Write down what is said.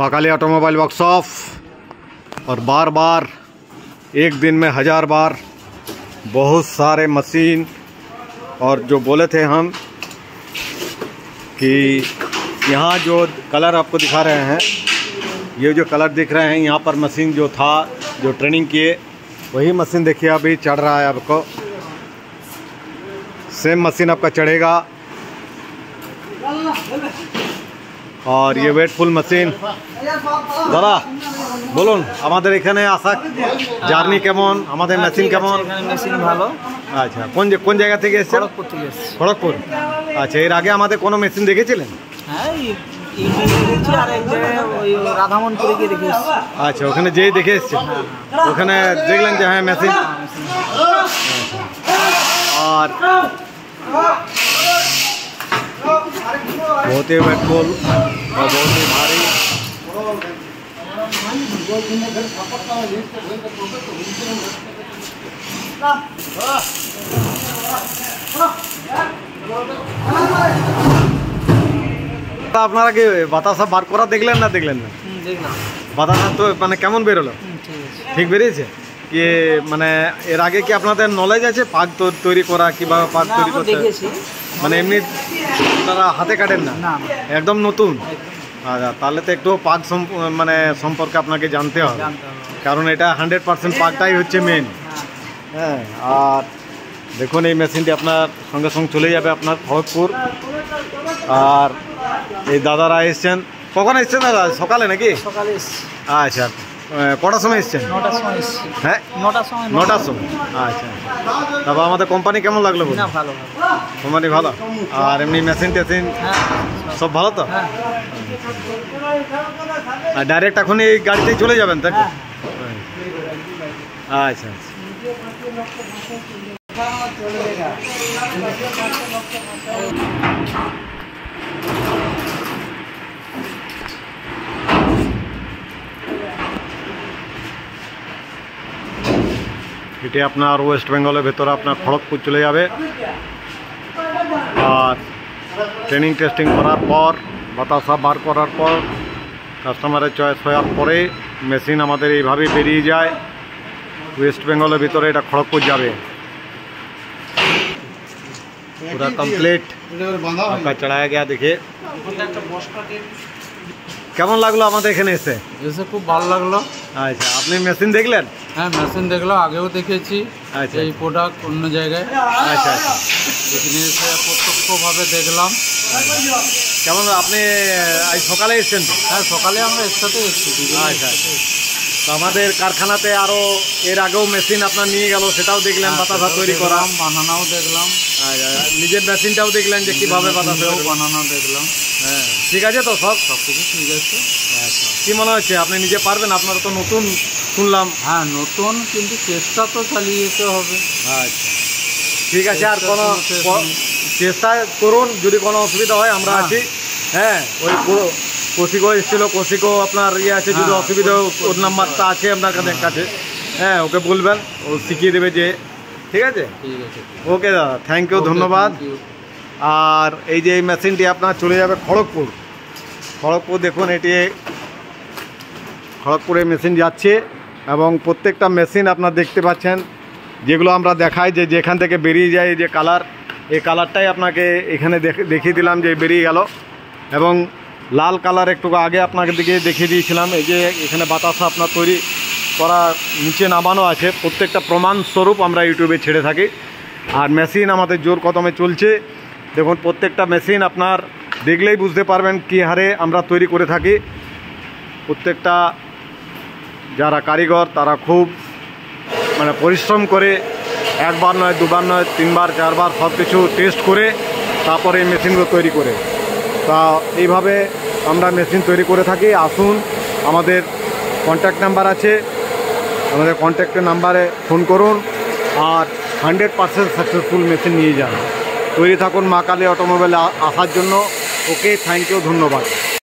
माँ काली automobile workshop. और बार बार एक दिन में 1000 बार बहुत सारे मशीन। और जो बोले थे हम कि यहाँ जो कलर आपको दिखा रहे हैं, ये जो कलर दिख रहे हैं यहाँ पर मशीन जो था, जो ट्रेनिंग किए वही मशीन देखिए अभी चढ़ रहा है। आपको सेम मशीन आपका चढ़ेगा। और ये वेटफुल मशीन। दादा বলুন আমাদের এখানে আসা জার্নি কেমন, আমাদের মেশিন কেমন? মেশিন ভালো। আচ্ছা, কোন জায়গা থেকে এসেছেন? খড়গপুর থেকে এসেছি। খড়গপুর। আচ্ছা, এর আগে আমাদের কোনো মেশিন দেখেছিলেন? হ্যাঁ, দেখেছি আর এক জায়গায় ওই রাধামনপুরে গিয়ে দেখে এসেছি। আচ্ছা, ওখানে যেই দেখে এসেছেন, ওখানে দেখলেন যে হ্যাঁ মেশিন। और बहुत ही वेटफुल और बहुत ही भारी। আপনারা কি বাতাসা বার করা দেখলেন না? দেখলেন না? দেখলাম। বাতাসা তো মানে কেমন বেরোলো? ঠিক বেরিয়েছে কি? মানে এর আগে কি আপনাদের নলেজ আছে পাক তৈরি করা, কিভাবে পাক তৈরি করতে? মানে এমনি আপনারা হাতে কাটেন না, একদম নতুন? আচ্ছা, তাহলে তো একটু পাক মানে সম্পর্কে আপনাকে জানতে হবে, কারণ এটা 100% পাকটাই হচ্ছে মেন। হ্যাঁ, আর দেখুন এই মেশিনটি আপনার সঙ্গে সঙ্গে চলে যাবে আপনার খড়গপুর। আর এই দাদারা এসছেন, কখন এসছেন দাদা? সকালে নাকি? সকালে। আচ্ছা, কটার সময় এসছেন? 9টার সময় এসেছি। হ্যাঁ, 9টার সময়। 9টার সময়। আচ্ছা, তারপর আমাদের কোম্পানি কেমন লাগলো? না, ভালো। কোম্পানি ভালো। আর এমনি মেশিন টেশিন সব ভালো তো? আর ডাইরেক্ট এখন এই গাড়িতেই চলে যাবেন তাই তো? আচ্ছা আচ্ছা। এটি আপনার ওয়েস্ট বেঙ্গলের ভেতরে আপনার খড়গপুর চলে যাবে। আর ট্রেনিং টেস্টিং করার পর, বাতাসা বার করার পর, কাস্টমারের চয়েস হওয়ার পরে মেশিন আমাদের এইভাবেই বেরিয়ে যায় ওয়েস্ট বেঙ্গলের ভিতরে। এটা খড়গপুর যাবে पूरा कंप्लीट आपका चढ़ाया गया। देखिए কেমন লাগলো আমাদের এখানে এসে? খুব ভালো লাগলো। আচ্ছা, আপনি মেশিন দেখলেন? হ্যাঁ, মেশিন দেখলাম, আগেও দেখেছি। আচ্ছা, এই প্রোডাক্ট অন্য জায়গায়। আচ্ছা আচ্ছা, এখানে এসে প্রত্যক্ষভাবে দেখলাম। কেমন? আপনি আজ সকালে এসেছেন তো? হ্যাঁ, সকালে আমরা একসাথে এসেছি। আচ্ছা আচ্ছা। তো আমাদের কারখানাতে আরও এর আগেও মেশিন আপনার নিয়ে গেল, সেটাও দেখলেন বাতাসা তৈরি করা, বানানাও দেখলাম। নিজের মেশিনটাও দেখলেন যে কীভাবে বাতাসা বানানো দেখলাম। হ্যাঁ, ঠিক আছে তো? সব কিছু ঠিক আছে। আচ্ছা, কী মনে হচ্ছে আপনি নিজে পারবেন? আপনারা তো নতুন শুনলাম। হ্যাঁ, নতুন, কিন্তু চেষ্টা তো চালিয়ে যেতে হবে। আচ্ছা, ঠিক আছে। আর কোনো চেষ্টা করুন, যদি কোনো অসুবিধা হয় আমরা আছি। হ্যাঁ, ওই কৌশিকও এসেছিলো, কৌশিকও আপনার ইয়ে আছে, যদি অসুবিধা ওর নাম্বারটা আছে আপনার কাছে। হ্যাঁ, ওকে বলবেন, ও শিখিয়ে দেবে যে। ঠিক আছে, ওকে দাদা, থ্যাংক ইউ, ধন্যবাদ। আর এই যে এই মেশিনটি আপনার চলে যাবে খড়গপুর। খড়গপুর দেখুন, এটি খড়গপুরে মেশিন যাচ্ছে। এবং প্রত্যেকটা মেশিন আপনার দেখতে পাচ্ছেন, যেগুলো আমরা দেখাই যে যেখান থেকে বেরিয়ে যায়, এই যে কালার, এই কালারটাই আপনাকে এখানে দেখিয়ে দিলাম যে বেরিয়ে গেল। এবং লাল কালার একটু আগে আপনাকে দিকে দেখিয়ে দিয়েছিলাম। এই যে এখানে বাতাসা আপনার তৈরি করা নিচে নামানো আছে, প্রত্যেকটা প্রমাণস্বরূপ আমরা ইউটিউবে ছেড়ে থাকি। আর মেশিন আমাদের জোর কদমে চলছে। দেখুন, প্রত্যেকটা মেশিন আপনার দেখলেই বুঝতে পারবেন কী হারে আমরা তৈরি করে থাকি। প্রত্যেকটা যারা কারিগর তারা খুব মানে পরিশ্রম করে, একবার নয়, দুবার নয়, 3বার 4বার সব কিছু টেস্ট করে তারপরে এই মেশিনগুলো তৈরি করে। তা এইভাবে আমরা মেশিন তৈরি করে থাকি। আসুন, আমাদের কন্ট্যাক্ট নাম্বার আছে, আমাদের কন্ট্যাক্টের নাম্বারে ফোন করুন আর 100% সাকসেসফুল মেশিন নিয়ে যান। তৈরি থাকুন মা কালী অটোমোবাইলে আসার জন্য। ওকে, থ্যাংক ইউ, ধন্যবাদ।